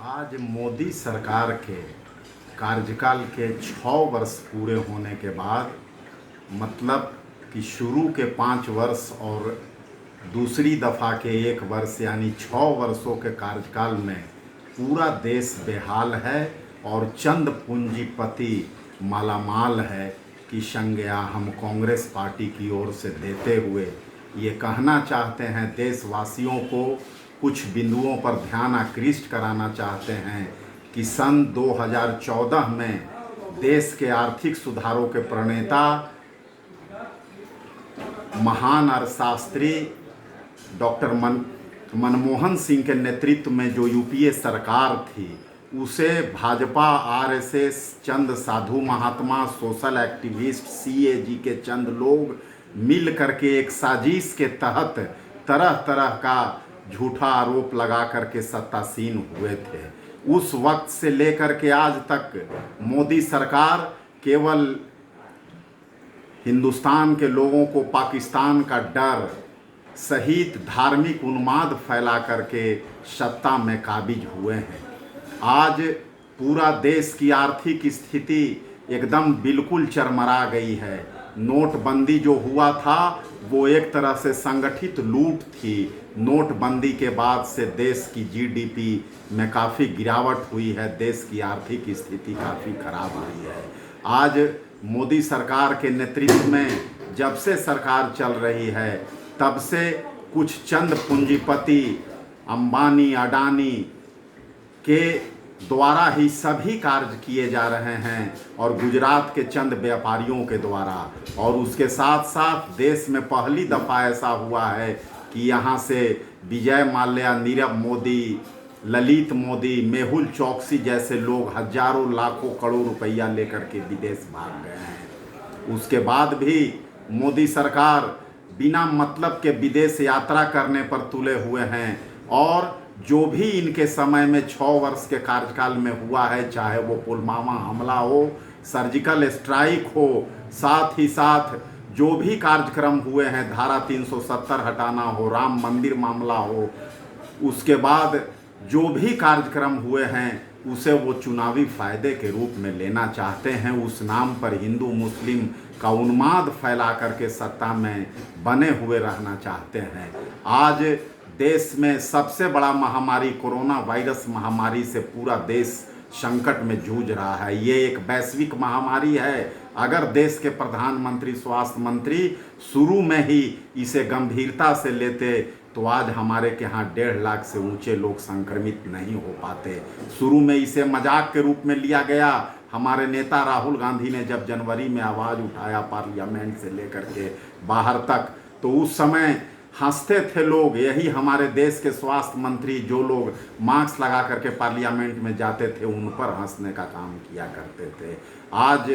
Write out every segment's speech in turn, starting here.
आज मोदी सरकार के कार्यकाल के 6 वर्ष पूरे होने के बाद मतलब कि शुरू के 5 वर्ष और दूसरी दफ़ा के 1 वर्ष यानी 6 वर्षों के कार्यकाल में पूरा देश बेहाल है और चंद पूंजीपति मालामाल है कि संज्ञा हम कांग्रेस पार्टी की ओर से देते हुए ये कहना चाहते हैं, देशवासियों को कुछ बिंदुओं पर ध्यान आकृष्ट कराना चाहते हैं कि सन 2014 में देश के आर्थिक सुधारों के प्रणेता महान अर्थशास्त्री डॉक्टर मनमोहन सिंह के नेतृत्व में जो यूपीए सरकार थी उसे भाजपा, आरएसएस, चंद साधु महात्मा, सोशल एक्टिविस्ट, सीएजी के चंद लोग मिल करके एक साजिश के तहत तरह तरह का झूठा आरोप लगा करके सत्तासीन हुए थे। उस वक्त से लेकर के आज तक मोदी सरकार केवल हिंदुस्तान के लोगों को पाकिस्तान का डर सहित धार्मिक उन्माद फैला करके सत्ता में काबिज हुए हैं। आज पूरा देश की आर्थिक स्थिति एकदम बिल्कुल चरमरा गई है। नोटबंदी जो हुआ था वो एक तरह से संगठित लूट थी। नोटबंदी के बाद से देश की जीडीपी में काफ़ी गिरावट हुई है, देश की आर्थिक स्थिति काफ़ी खराब हुई है। आज मोदी सरकार के नेतृत्व में जब से सरकार चल रही है तब से कुछ चंद पूंजीपति अंबानी, अडानी के द्वारा ही सभी कार्य किए जा रहे हैं और गुजरात के चंद व्यापारियों के द्वारा। और उसके साथ साथ देश में पहली दफ़ा ऐसा हुआ है कि यहाँ से विजय माल्या, नीरव मोदी, ललित मोदी, मेहुल चौकसी जैसे लोग हजारों लाखों करोड़ रुपया लेकर के विदेश भाग गए हैं। उसके बाद भी मोदी सरकार बिना मतलब के विदेश यात्रा करने पर तुले हुए हैं और जो भी इनके समय में 6 वर्ष के कार्यकाल में हुआ है, चाहे वो पुलवामा हमला हो, सर्जिकल स्ट्राइक हो, साथ ही साथ जो भी कार्यक्रम हुए हैं, धारा 370 हटाना हो, राम मंदिर मामला हो, उसके बाद जो भी कार्यक्रम हुए हैं उसे वो चुनावी फायदे के रूप में लेना चाहते हैं। उस नाम पर हिंदू मुस्लिम का उन्माद फैला करके सत्ता में बने हुए रहना चाहते हैं। आज देश में सबसे बड़ा महामारी कोरोना वायरस महामारी से पूरा देश संकट में जूझ रहा है। ये एक वैश्विक महामारी है। अगर देश के प्रधानमंत्री, स्वास्थ्य मंत्री शुरू में ही इसे गंभीरता से लेते तो आज हमारे के यहाँ 1.5 लाख से ऊंचे लोग संक्रमित नहीं हो पाते। शुरू में इसे मजाक के रूप में लिया गया। हमारे नेता राहुल गांधी ने जब जनवरी में आवाज़ उठाया पार्लियामेंट से लेकर के बाहर तक, तो उस समय हंसते थे लोग। यही हमारे देश के स्वास्थ्य मंत्री जो लोग मास्क लगा करके पार्लियामेंट में जाते थे उन पर हंसने का काम किया करते थे। आज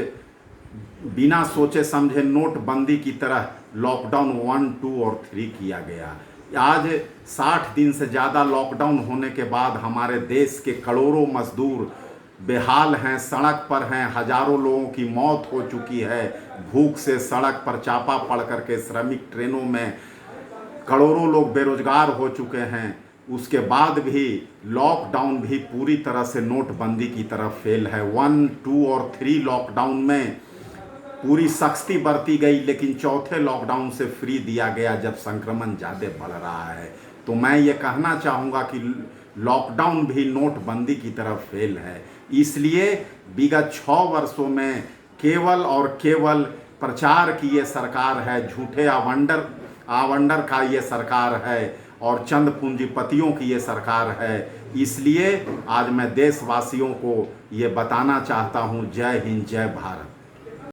बिना सोचे समझे नोटबंदी की तरह लॉकडाउन 1, 2 और 3 किया गया। आज 60 दिन से ज़्यादा लॉकडाउन होने के बाद हमारे देश के करोड़ों मजदूर बेहाल हैं, सड़क पर हैं। हजारों लोगों की मौत हो चुकी है भूख से। सड़क पर चापा पड़ करके श्रमिक ट्रेनों में करोड़ों लोग बेरोजगार हो चुके हैं। उसके बाद भी लॉकडाउन भी पूरी तरह से नोटबंदी की तरफ फेल है। 1, 2 और 3 लॉकडाउन में पूरी सख्ती बरती गई, लेकिन चौथे लॉकडाउन से फ्री दिया गया जब संक्रमण ज़्यादा बढ़ रहा है। तो मैं ये कहना चाहूँगा कि लॉकडाउन भी नोटबंदी की तरफ फेल है। इसलिए विगत 6 वर्षों में केवल और केवल प्रचार की ये सरकार है, झूठे आवंडर का ये सरकार है और चंद पूंजीपतियों की ये सरकार है। इसलिए आज मैं देशवासियों को ये बताना चाहता हूँ, जय हिंद, जय भारत।